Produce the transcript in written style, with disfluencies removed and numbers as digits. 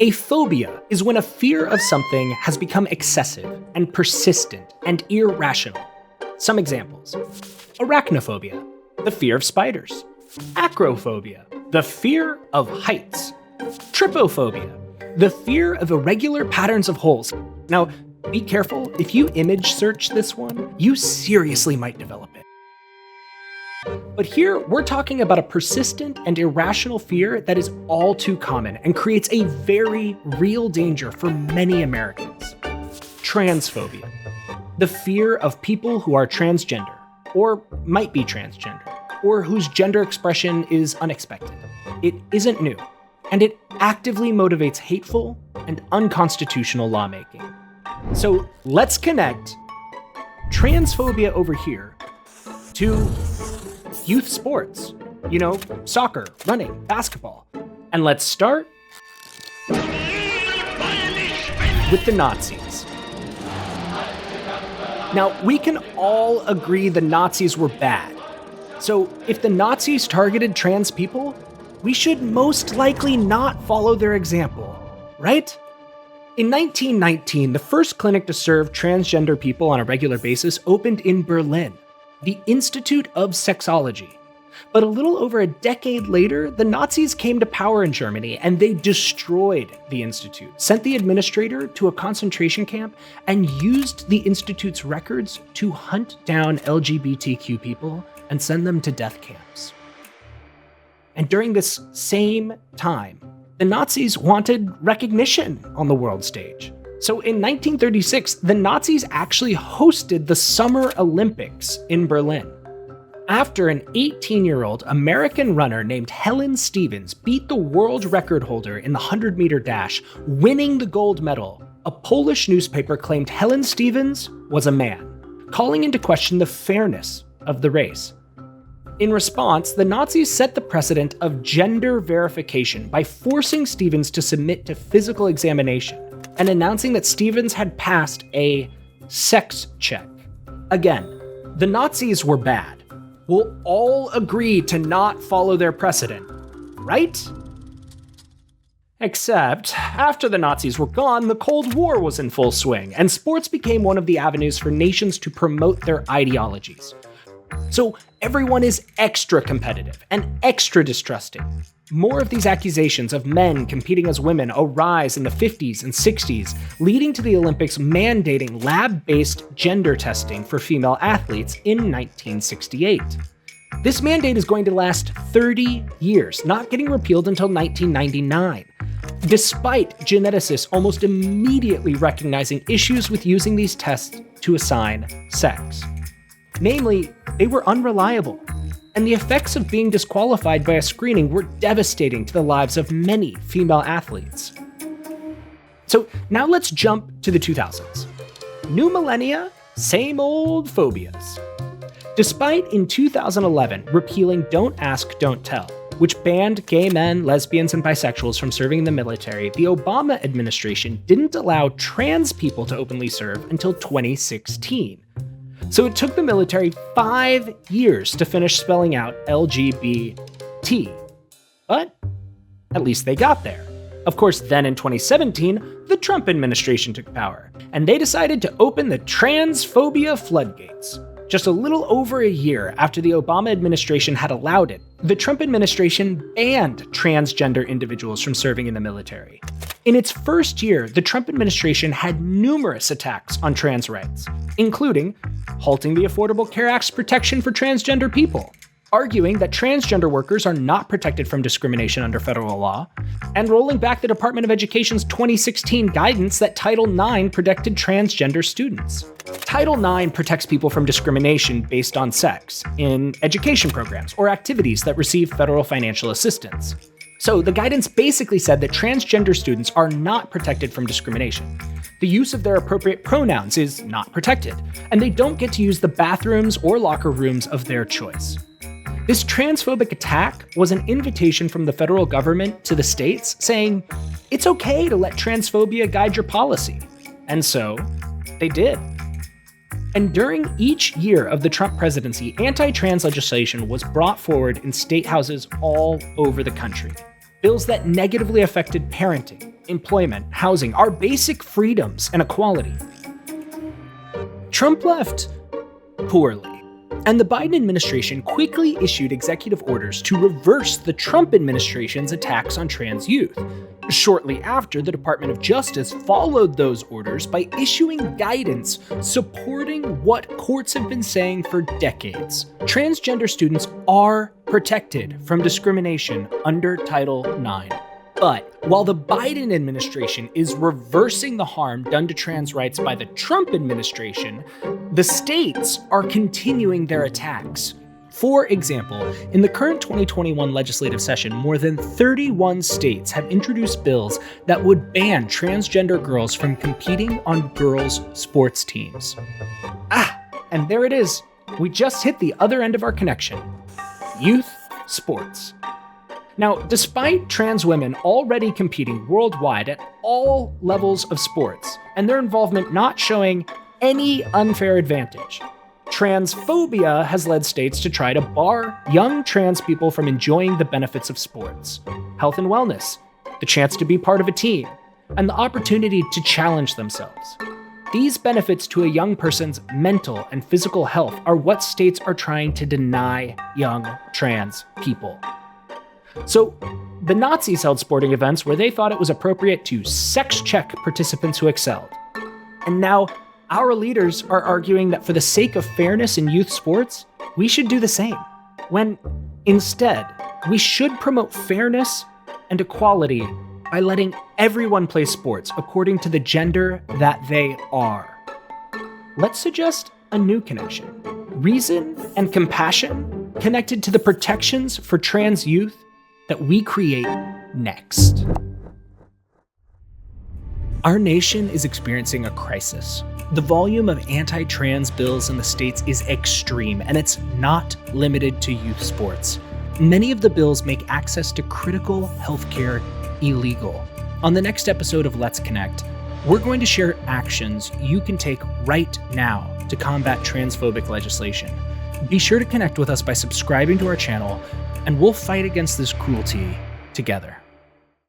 A phobia is when a fear of something has become excessive and persistent and irrational. Some examples: arachnophobia, the fear of spiders; acrophobia, the fear of heights; trypophobia, the fear of irregular patterns of holes. Now, be careful, if you image search this one, you seriously might develop it. But here, we're talking about a persistent and irrational fear that is all too common and creates a very real danger for many Americans. Transphobia, the fear of people who are transgender, or might be transgender, or whose gender expression is unexpected. It isn't new, and it actively motivates hateful and unconstitutional lawmaking. So let's connect transphobia over here to youth sports, soccer, running, basketball. And let's start with the Nazis. Now, we can all agree the Nazis were bad. So if the Nazis targeted trans people, we should most likely not follow their example, right? In 1919, the first clinic to serve transgender people on a regular basis opened in Berlin, the Institute of Sexology. But a little over a decade later, the Nazis came to power in Germany and they destroyed the institute, sent the administrator to a concentration camp, and used the institute's records to hunt down LGBTQ people and send them to death camps. And during this same time, the Nazis wanted recognition on the world stage. So in 1936, the Nazis actually hosted the Summer Olympics in Berlin. After an 18-year-old American runner named Helen Stevens beat the world record holder in the 100-meter dash, winning the gold medal, a Polish newspaper claimed Helen Stevens was a man, calling into question the fairness of the race. In response, the Nazis set the precedent of gender verification by forcing Stevens to submit to physical examination and announcing that Stevens had passed a sex check. Again, the Nazis were bad. We'll all agree to not follow their precedent, right? Except, after the Nazis were gone, the Cold War was in full swing, and sports became one of the avenues for nations to promote their ideologies. So everyone is extra competitive and extra distrusting. More of these accusations of men competing as women arise in the 50s and 60s, leading to the Olympics mandating lab-based gender testing for female athletes in 1968. This mandate is going to last 30 years, not getting repealed until 1999, despite geneticists almost immediately recognizing issues with using these tests to assign sex. Namely, they were unreliable, and the effects of being disqualified by a screening were devastating to the lives of many female athletes. So now let's jump to the 2000s. New millennia, same old phobias. Despite in 2011 repealing Don't Ask, Don't Tell, which banned gay men, lesbians, and bisexuals from serving in the military, the Obama administration didn't allow trans people to openly serve until 2016. So it took the military 5 years to finish spelling out LGBT. But at least they got there. Of course, then in 2017, the Trump administration took power, and they decided to open the transphobia floodgates. Just a little over a year after the Obama administration had allowed it, the Trump administration banned transgender individuals from serving in the military. In its first year, the Trump administration had numerous attacks on trans rights, including halting the Affordable Care Act's protection for transgender people, arguing that transgender workers are not protected from discrimination under federal law, and rolling back the Department of Education's 2016 guidance that Title IX protected transgender students. Title IX protects people from discrimination based on sex in education programs or activities that receive federal financial assistance. So the guidance basically said that transgender students are not protected from discrimination. The use of their appropriate pronouns is not protected, and they don't get to use the bathrooms or locker rooms of their choice. This transphobic attack was an invitation from the federal government to the states saying, it's okay to let transphobia guide your policy. And so, they did. And during each year of the Trump presidency, anti-trans legislation was brought forward in state houses all over the country. Bills that negatively affected parenting, employment, housing, our basic freedoms and equality. Trump left poorly, and the Biden administration quickly issued executive orders to reverse the Trump administration's attacks on trans youth. Shortly after, the Department of Justice followed those orders by issuing guidance supporting what courts have been saying for decades. Transgender students are protected from discrimination under Title IX. But while the Biden administration is reversing the harm done to trans rights by the Trump administration, the states are continuing their attacks. For example, in the current 2021 legislative session, more than 31 states have introduced bills that would ban transgender girls from competing on girls' sports teams. And there it is. We just hit the other end of our connection. Youth sports. Now, despite trans women already competing worldwide at all levels of sports, and their involvement not showing any unfair advantage, transphobia has led states to try to bar young trans people from enjoying the benefits of sports, health and wellness, the chance to be part of a team, and the opportunity to challenge themselves. These benefits to a young person's mental and physical health are what states are trying to deny young trans people. So, the Nazis held sporting events where they thought it was appropriate to sex check participants who excelled. And now, our leaders are arguing that for the sake of fairness in youth sports, we should do the same. When, instead, we should promote fairness and equality by letting everyone play sports according to the gender that they are. Let's suggest a new connection. Reason and compassion connected to the protections for trans youth that we create next. Our nation is experiencing a crisis. The volume of anti-trans bills in the states is extreme, and it's not limited to youth sports. Many of the bills make access to critical healthcare illegal. On the next episode of Let's Connect, we're going to share actions you can take right now to combat transphobic legislation. Be sure to connect with us by subscribing to our channel, and we'll fight against this cruelty together.